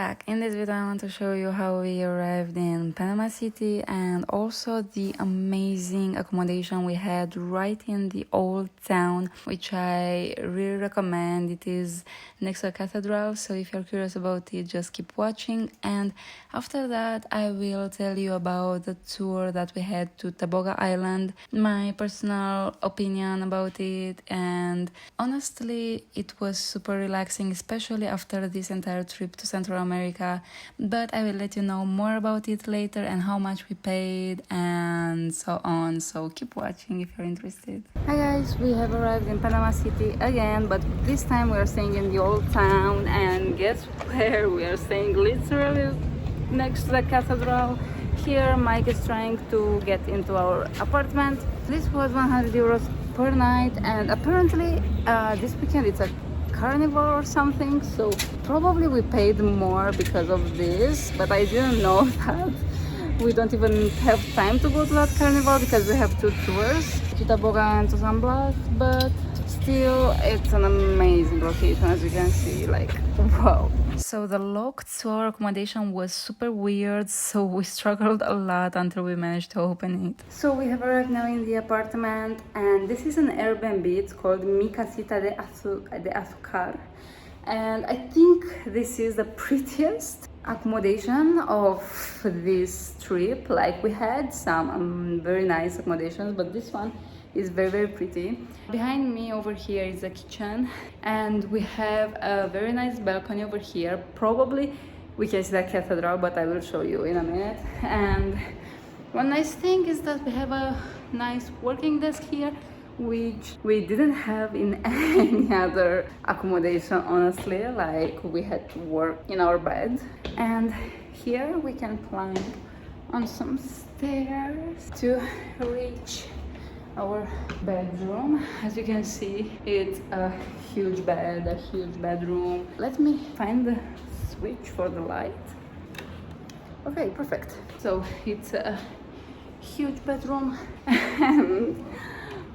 back. In this video I want to show you how we arrived in Panama City and also the amazing accommodation we had right in the old town, which I really recommend. It is next to a cathedral, so if you're curious about it, just keep watching. And after that I will tell you about the tour that we had to Taboga Island, my personal opinion about it, and honestly it was super relaxing, especially after this entire trip to Central America. But I will let you know more about it later and how much we paid and so on, so keep watching if you're interested. Hi guys, we have arrived in Panama City again, but this time we are staying in the old town, and guess where we are staying? Literally next to the cathedral. Here Mike is trying to get into our apartment. This was 100 euros per night, and apparently this weekend it's a carnival or something, so probably we paid more because of this, but I didn't know that. We don't even have time to go to that carnival because we have two tours, to Taboga and to San Blas, but still it's an amazing location, as you can see, like wow. So the locked tour accommodation was super weird, so we struggled a lot until we managed to open it. So we have arrived now in the apartment, and this is an Airbnb. It's called Mi Casita de Azúcar, and I think this is the prettiest accommodation of this trip. Like, we had some very nice accommodations, but this one is very pretty. Behind me over here is a kitchen, and we have a very nice balcony over here. Probably we can see the cathedral, but I will show you in a minute. And one nice thing is that we have a nice working desk here, which we didn't have in any other accommodation, honestly. Like, we had to work in our bed, and here we can climb on some stairs to reach our bedroom. As you can see, it's a huge bed, a huge bedroom. Let me find the switch for the light. Okay, perfect. So it's a huge bedroom, and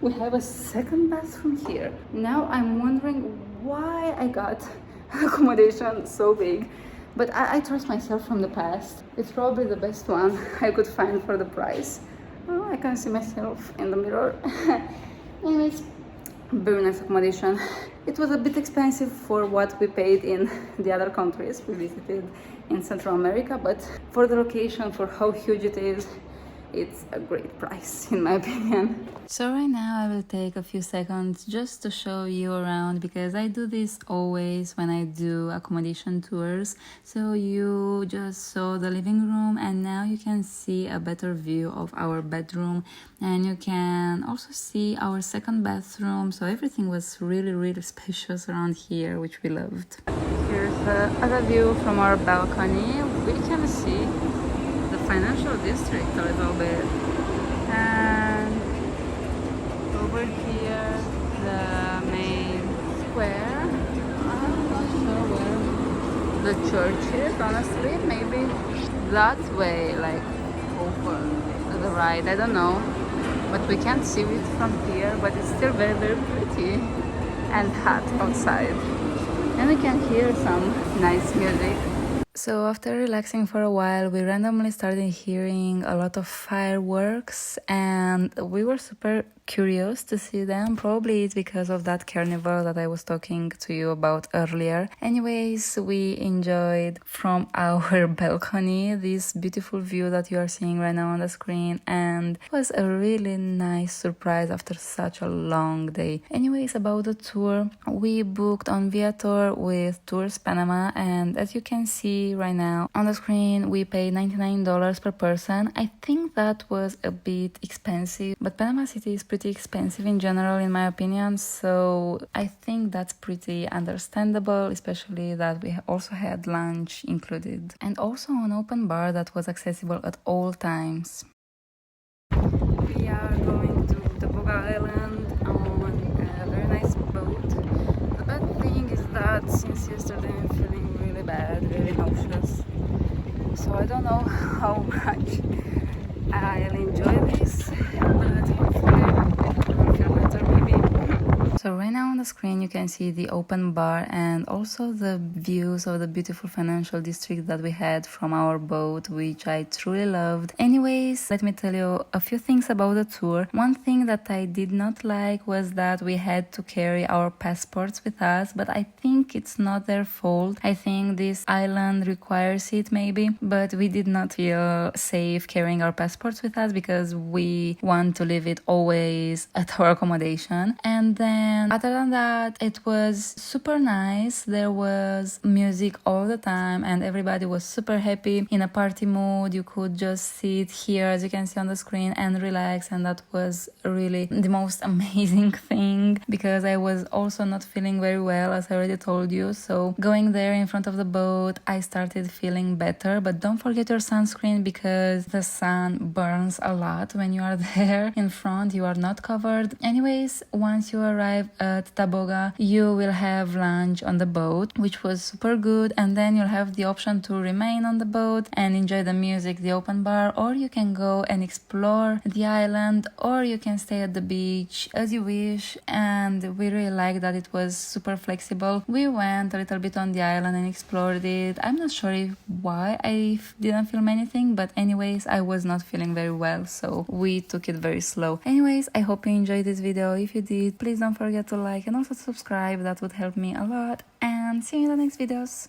we have a second bathroom here. Now I'm wondering why I got accommodation so big, but I trust myself from the past. It's probably the best one I could find for the price. Oh, I can see myself in the mirror. Anyways, very nice accommodation. It was a bit expensive for what we paid in the other countries we visited in Central America, but for the location, for how huge it is, it's a great price in my opinion. So right now I will take a few seconds just to show you around, because I do this always when I do accommodation tours. So you just saw the living room, and now you can see a better view of our bedroom, and you can also see our second bathroom. So everything was really spacious around here, which we loved. Here's the other view from our balcony. We can see the financial district a little bit, and over here the main square. I'm not sure where the church is, honestly. Maybe that way, like over to the right, I don't know, but we can't see it from here. But it's still very pretty and hot outside, and we can hear some nice music. So after relaxing for a while, we randomly started hearing a lot of fireworks, and we were super curious to see them. Probably it's because of that carnival that I was talking to you about earlier. Anyways, we enjoyed from our balcony this beautiful view that you are seeing right now on the screen, and it was a really nice surprise after such a long day. Anyways, about the tour, we booked on Viator with Tours Panama, and as you can see right now on the screen, we paid $99 per person. I think that was a bit expensive, but Panama City is pretty expensive in general, in my opinion, so I think that's pretty understandable, especially that we also had lunch included, and also an open bar that was accessible at all times. We are going to Taboga Island on a very nice boat. The bad thing is that since yesterday I'm feeling really bad, really nauseous, so I don't know how much I'll enjoy this, but hopefully I will feel better maybe. So right now on the screen you can see the open bar and also the views of the beautiful financial district that we had from our boat, which I truly loved. Anyways, let me tell you a few things about the tour. One thing that I did not like was that we had to carry our passports with us, but I think it's not their fault. I think this island requires it maybe, but we did not feel safe carrying our passports with us because we want to leave it always at our accommodation. And then other than that, it was super nice. There was music all the time and everybody was super happy, in a party mood. You could just sit here, as you can see on the screen, and relax, and that was really the most amazing thing because I was also not feeling very well, as I already told you. So going there in front of the boat, I started feeling better. But don't forget your sunscreen because the sun burns a lot when you are there in front. You are not covered. Anyways, once you arrive at Taboga, you will have lunch on the boat, which was super good, and then you'll have the option to remain on the boat and enjoy the music, the open bar, or you can go and explore the island, or you can stay at the beach as you wish. And we really liked that it was super flexible. We went a little bit on the island and explored it. I'm not sure why I didn't film anything, but anyways, I was not feeling very well, so we took it very slow. Anyways, I hope you enjoyed this video. If you did, please don't forget to like and also subscribe. That would help me a lot, and see you in the next videos.